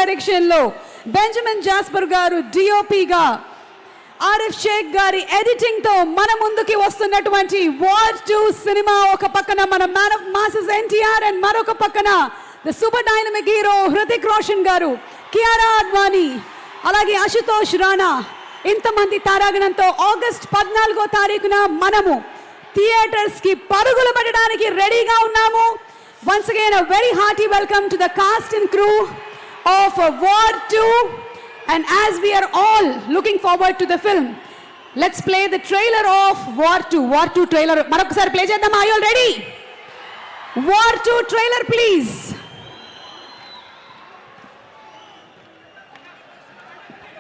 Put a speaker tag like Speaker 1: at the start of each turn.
Speaker 1: డైరెక్షన్లో Benjamin Jasper గారు డిఓపిగా, ఆరిఫ్ షేక్ గారి ఎడిటింగ్తో మన ముందుకి వస్తున్నటువంటి వార్ 2 సినిమా. ఒక పక్కన మన man of masses NTR and మరొక పక్కన the super dynamic hero Hrithik Roshan గారు, కియారా అద్వానీ, అలాగే అశుతోష్ రాణా, ఇంతమంది తారాగణంతో ఆగస్ట్ 14వ తారీఖున మనము థియేటర్స్కి పరుగులు పెట్టడానికి రెడీగా ఉన్నాము. Once again, a very hearty welcome to the cast and crew of War 2. And as we are all looking forward to the film, let's play the trailer of War 2. War 2 trailer. Marokasari play cheddam. Are you all ready? War 2 trailer, please.